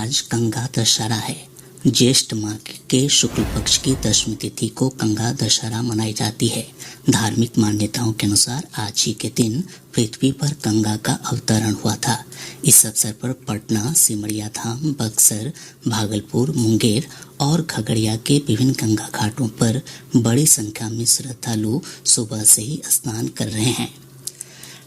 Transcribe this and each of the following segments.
आज गंगा दशहरा है। ज्येष्ठ माह के शुक्ल पक्ष की दशमी तिथि को गंगा दशहरा मनाई जाती है। धार्मिक मान्यताओं के अनुसार आज ही के दिन पृथ्वी पर गंगा का अवतरण हुआ था। इस अवसर पर पटना, सिमरिया धाम, बक्सर, भागलपुर, मुंगेर और खगड़िया के विभिन्न गंगा घाटों पर बड़ी संख्या में श्रद्धालु सुबह से ही स्नान कर रहे हैं।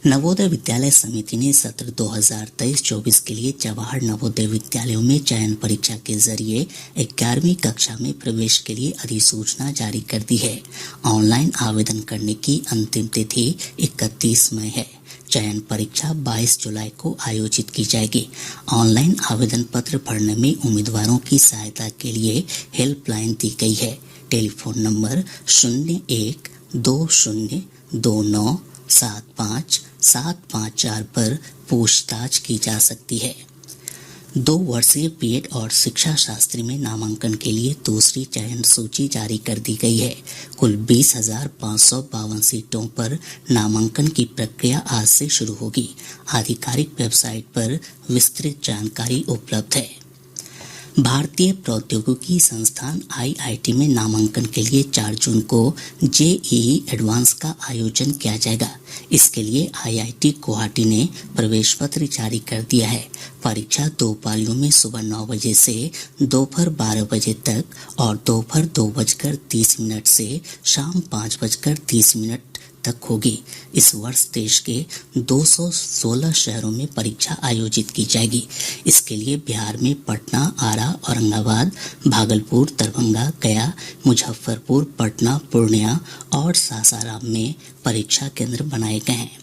नवोदय विद्यालय समिति ने सत्र 2023-24 के लिए जवाहर नवोदय विद्यालयों में चयन परीक्षा के जरिए 11वीं कक्षा में प्रवेश के लिए अधिसूचना जारी कर दी है। ऑनलाइन आवेदन करने की अंतिम तिथि 31 मई है। चयन परीक्षा 22 जुलाई को आयोजित की जाएगी। ऑनलाइन आवेदन पत्र भरने में उम्मीदवारों की सहायता के लिए हेल्पलाइन दी गई है। टेलीफोन नंबर 0120297554 पर पूछताछ की जा सकती है। 2 वर्षीय बीएड और शिक्षा शास्त्री में नामांकन के लिए दूसरी चयन सूची जारी कर दी गई है। कुल 20,552 सीटों पर नामांकन की प्रक्रिया आज से शुरू होगी। आधिकारिक वेबसाइट पर विस्तृत जानकारी उपलब्ध है। भारतीय प्रौद्योगिकी संस्थान आईआईटी में नामांकन के लिए 4 जून को जेईई एडवांस का आयोजन किया जाएगा। इसके लिए आईआईटी गुवाहाटी ने प्रवेश पत्र जारी कर दिया है। परीक्षा 2 पालियों में सुबह 9 बजे से दोपहर 12 बजे तक और दोपहर 2:30 से शाम 5:30 तक होगी। इस वर्ष देश के 216 शहरों में परीक्षा आयोजित की जाएगी। इसके लिए बिहार में पटना, आरा, औरंगाबाद, भागलपुर, दरभंगा, गया, मुजफ्फरपुर, पटना, पूर्णिया और सासाराम में परीक्षा केंद्र बनाए गए हैं।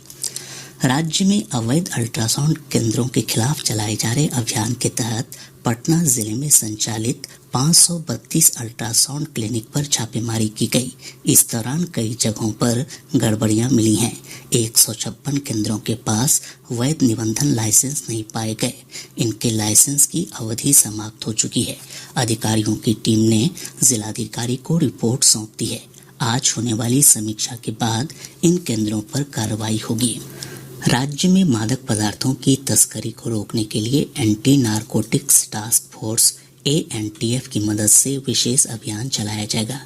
राज्य में अवैध अल्ट्रासाउंड केंद्रों के खिलाफ चलाए जा रहे अभियान के तहत पटना जिले में संचालित 532 अल्ट्रासाउंड क्लिनिक पर छापेमारी की गई। इस दौरान कई जगहों पर गड़बड़ियां मिली हैं। 156 केंद्रों के पास वैध निबंधन लाइसेंस नहीं पाए गए। इनके लाइसेंस की अवधि समाप्त हो चुकी है। अधिकारियों की टीम ने जिलाधिकारी को रिपोर्ट सौंप दी है। आज होने वाली समीक्षा के बाद इन केंद्रों पर कार्रवाई होगी। राज्य में मादक पदार्थों की तस्करी को रोकने के लिए anti narcotics task force ANTF की मदद से विशेष अभियान चलाया जाएगा।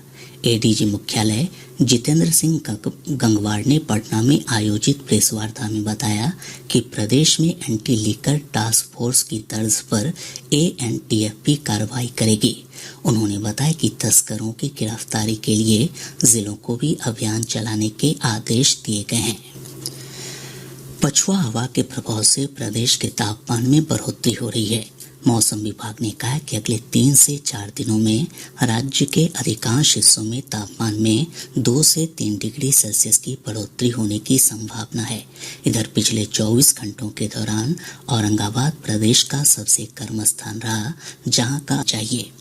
एडीजी मुख्यालय जितेंद्र सिंह गंगवार ने पटना में आयोजित प्रेस वार्ता में बताया कि प्रदेश में एंटी लीकर टास्क फोर्स की तर्ज पर एएनटीएफ भी कार्रवाई करेगी। उन्होंने बताया कि तस्करों की गिरफ्तारी के लिए जिलों को भी अभियान चलाने के आदेश दिए गए हैं। पछुआ हवा के प्रभाव से प्रदेश के तापमान में बढ़ोतरी हो रही है। मौसम विभाग ने कहा कि अगले 3 से 4 दिनों में राज्य के अधिकांश हिस्सों में तापमान में 2 से 3 डिग्री सेल्सियस की बढ़ोतरी होने की संभावना है। इधर पिछले 24 घंटों के दौरान औरंगाबाद प्रदेश का सबसे गर्म स्थान रहा, जहां का चाहिए।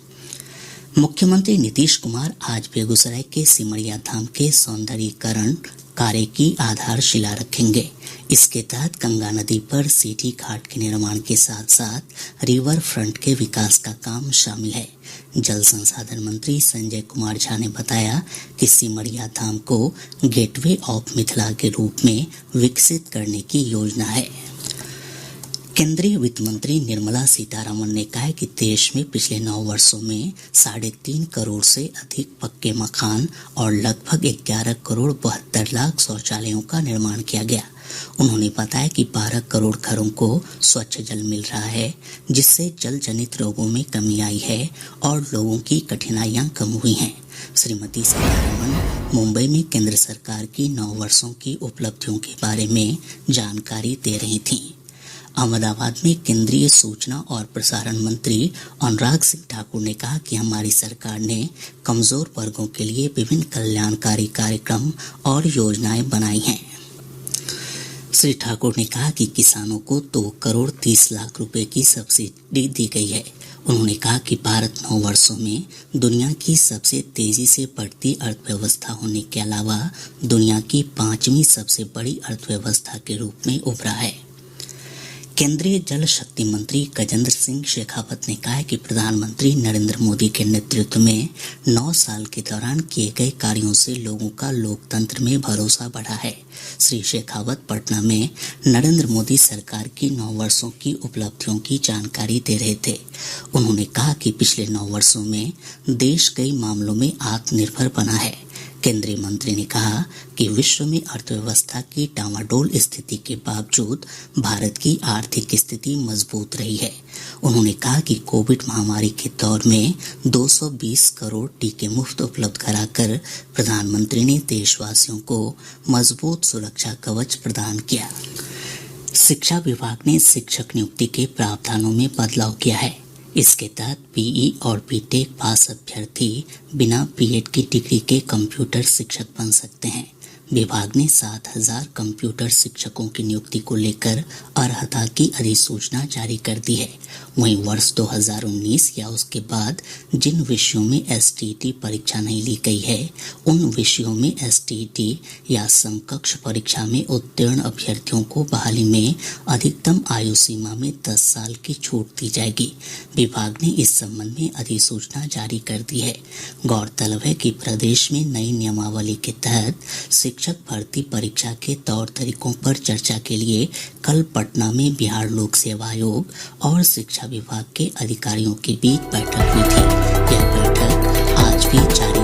मुख्यमंत्री नीतीश कुमार आज बेगूसराय के सिमरिया धाम के सौंदर्यीकरण कार्य की आधारशिला रखेंगे। इसके तहत गंगा नदी पर सीढ़ी घाट के निर्माण के साथ साथ रिवर फ्रंट के विकास का काम शामिल है। जल संसाधन मंत्री संजय कुमार झा ने बताया कि सिमरिया धाम को गेटवे ऑफ मिथिला के रूप में विकसित करने की योजना है। केंद्रीय वित्त मंत्री निर्मला सीतारमण ने कहा है कि देश में पिछले 9 वर्षों में 3.5 करोड़ से अधिक पक्के मकान और लगभग 11 करोड़ 72 लाख शौचालयों का निर्माण किया गया। उन्होंने बताया कि 12 करोड़ घरों को स्वच्छ जल मिल रहा है, जिससे जल जनित रोगों में कमी आई है और लोगों की कठिनाइयां कम हुई हैं। श्रीमती सीतारमण मुंबई में केंद्र सरकार की 9 वर्षों की उपलब्धियों के बारे में जानकारी दे रही थीं। अहमदाबाद में केंद्रीय सूचना और प्रसारण मंत्री अनुराग सिंह ठाकुर ने कहा कि हमारी सरकार ने कमजोर वर्गों के लिए विभिन्न कल्याणकारी कार्यक्रम और योजनाएं बनाई हैं। श्री ठाकुर ने कहा कि किसानों को 2 करोड़ 30 लाख रुपए की सब्सिडी दी गई है। उन्होंने कहा कि भारत 9 वर्षों में दुनिया की सबसे तेजी से बढ़ती अर्थव्यवस्था होने के अलावा दुनिया की 5वीं सबसे बड़ी अर्थव्यवस्था के रूप में उभरा है। केंद्रीय जल शक्ति मंत्री गजेंद्र सिंह शेखावत ने कहा है कि प्रधानमंत्री नरेंद्र मोदी के नेतृत्व में 9 साल के दौरान किए गए कार्यों से लोगों का लोकतंत्र में भरोसा बढ़ा है। श्री शेखावत पटना में नरेंद्र मोदी सरकार की 9 वर्षों की उपलब्धियों की जानकारी दे रहे थे। उन्होंने कहा कि पिछले 9 वर्षों में देश कई मामलों में आत्मनिर्भर बना है। केंद्रीय मंत्री ने कहा कि विश्व में अर्थव्यवस्था की डामाडोल स्थिति के बावजूद भारत की आर्थिक स्थिति मजबूत रही है। उन्होंने कहा कि कोविड महामारी के दौर में 220 करोड़ टीके मुफ्त उपलब्ध कराकर प्रधानमंत्री ने देशवासियों को मजबूत सुरक्षा कवच प्रदान किया। शिक्षा विभाग ने शिक्षक नियुक्ति के प्रावधानों में बदलाव किया है। इसके तहत पीई और बीटेक पास अभ्यर्थी बिना बीएड की डिग्री के कंप्यूटर शिक्षक बन सकते हैं। विभाग ने 7,000 कंप्यूटर शिक्षकों की नियुक्ति को लेकर अर्हता की अधिसूचना जारी कर दी है। वहीं वर्ष 2019 या उसके बाद जिन विषयों में एसटीईटी परीक्षा नहीं ली गई है, उन विषयों में एसटीईटी या समकक्ष परीक्षा में उत्तीर्ण अभ्यर्थियों को बहाली में अधिकतम आयु सीमा में 10 साल की छूट दी जाएगी। विभाग ने इस संबंध में अधिसूचना जारी कर दी है। गौरतलब है कि प्रदेश में नई नियमावली के तहत शिक्षक भर्ती परीक्षा के तौर तरीकों पर चर्चा के लिए कल पटना में बिहार लोक सेवा आयोग और शिक्षा विभाग के अधिकारियों के बीच बैठक हुई थी। यह बैठक आज भी जारी